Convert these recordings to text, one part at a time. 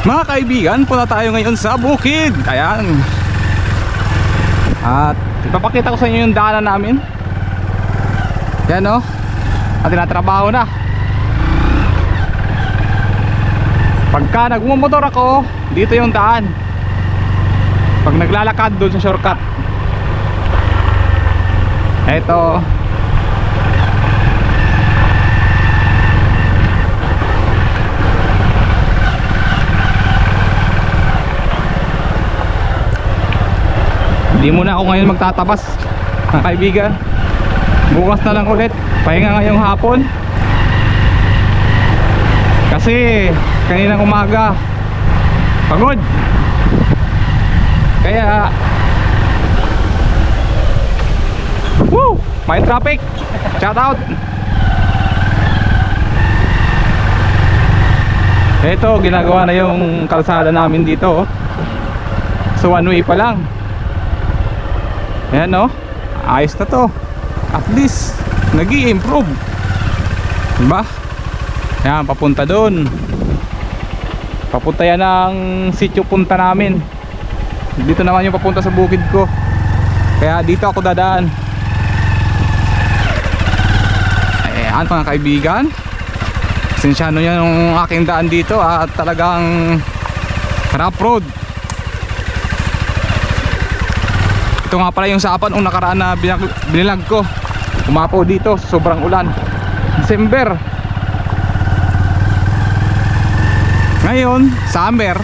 Mga kaibigan, punta tayo ngayon sa bukid. Ayan. At ipapakita ko sa inyo yung daanan namin. Yan o. At tinatrabaho na. Pagka nagmumotor ako, dito yung daan. Pag naglalakad, doon sa shortcut. Eto. Hindi muna ako ngayon magtatabas, mga kaibigan. Bukas na lang ulit. Pahinga ngayong hapon. Kasi kaninang umaga pagod. Kaya woo! May traffic. Shout out. Ito, ginagawa na yung kalsada namin dito. So one way pa lang. Ayan o, ayos na to. At least nag-i-improve, diba? Ayan, papunta doon. Papunta yan ng sityo punta namin. Dito naman yung papunta sa bukid ko. Kaya dito ako dadaan. Ayan mga kaibigan, sensyano yan yung aking daan dito. At talagang rough road. Ito nga pala yung sapan nung nakaraan na binilag ko. Umapaw dito, sobrang ulan. December. Ngayon, summer.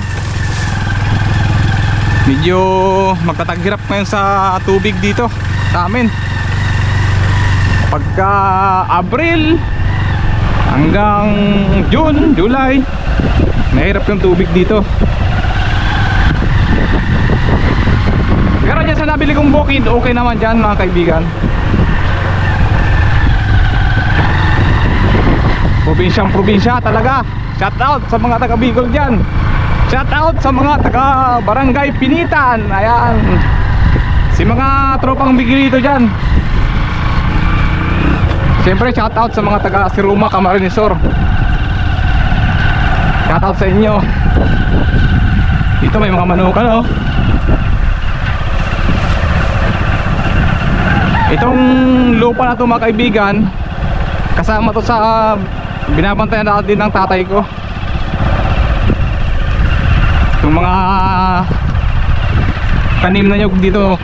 Medyo magtataghirap ngayon sa tubig dito sa amin. Pagka Abril hanggang June, July, mahirap yung tubig dito. Pero dyan sa nabili kong bukid, okay naman dyan mga kaibigan. Probinsyang probinsya talaga. Shout out sa mga taga Bicol dyan. Shout out sa mga taga Barangay Pinitan. Ayan, si mga tropang Bigilito dyan. Siyempre shout out sa mga taga Siruma, Camarines Sur. Shout out sa inyo. Dito may mga manukan oh. Itong lupa na ito mga kaibigan, kasama to sa binabantayan natin ng tatay ko. Yung mga tanim na nyug dito,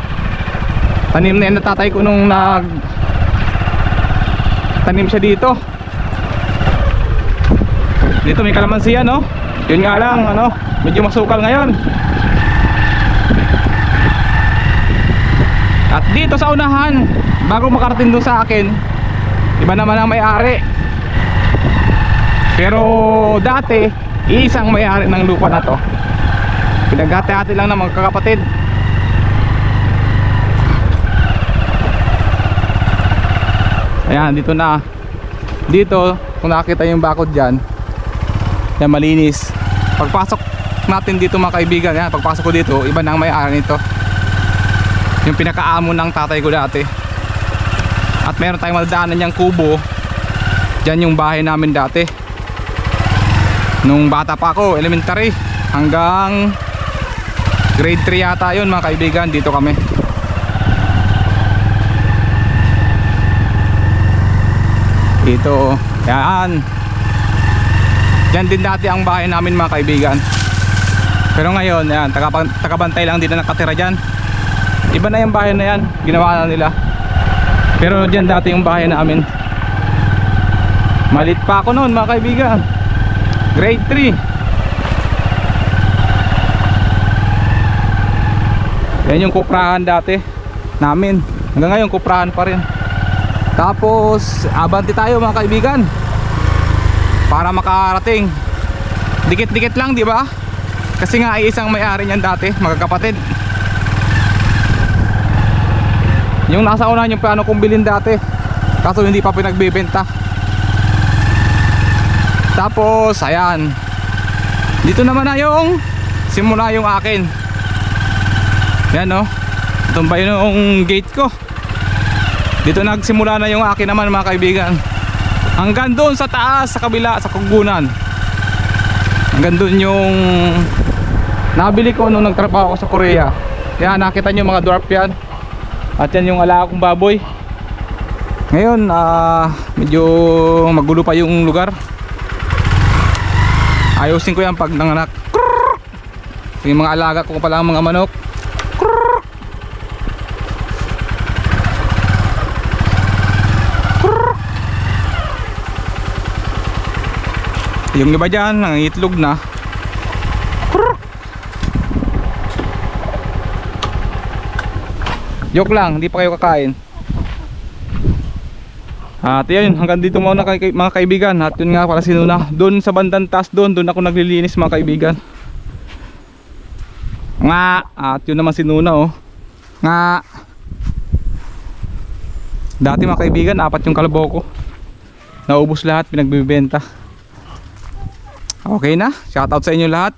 tanim na yan na tatay ko nung tanim siya dito. Dito may kalamansi yan, no? Yun nga lang, ano, medyo masukal ngayon. At dito sa unahan, bago makarating doon sa akin, iba naman ang may-ari. Pero dati, isang may-ari ng lupa na to. Pinaghati-hati lang ng magkakapatid. Ayan, dito na. Dito, kung nakita yung bakod dyan, yan, malinis. Pagpasok natin dito mga kaibigan, yan, pagpasok ko dito, iba na ang may-ari nito. Yung pinakaamo ng tatay ko dati. At meron tayong madadaanan niyang kubo. Diyan yung bahay namin dati. Nung bata pa ako, elementary, hanggang grade 3 yata yun mga kaibigan, dito kami. Dito, yan. Diyan din dati ang bahay namin mga kaibigan. Pero ngayon, yan, tagabantay lang dito nakatira dyan. Iba na yung bahay na yan, ginawa na nila. Pero dyan dati yung bahay namin. Malit pa ako noon mga kaibigan, grade 3. Yan yung kuprahan dati namin. Hanggang ngayon kuprahan pa rin. Tapos abante tayo mga kaibigan para makarating. Dikit-dikit lang, di ba? Kasi nga ay isang may-ari niyan dati, magkakapatid. Yung nasa unahan yung plano kong bilhin dati, kaso hindi pa pinagbebenta. Tapos ayan, dito naman na yung simula yung akin. Yan o, tumba yun yung gate ko. Dito nagsimula na yung akin naman mga kaibigan. Hanggang doon sa taas, sa kabila, sa kugunan. Hanggang doon yung nabili ko nung nagtrabaho ako sa Korea. Yan, nakita nyo mga dwarf yan. At yan yung alaga kong baboy. Ngayon medyo magulo pa yung lugar. Ayusin ko yan pag nanganak. So, yung mga alaga ko pala ang mga manok. Yung iba dyan nangitlog na. Joke lang, hindi pa kayo kakain. At yun, hanggang dito muna mga kaibigan. At yun nga pala sinuna. Doon sa bandang taas doon ako naglilinis mga kaibigan. Nga, at yun naman sinuna oh. Nga. Dati mga kaibigan, 4 yung kalabaw ko. Naubos lahat, pinagbibenta. Okay na, shoutout sa inyo lahat.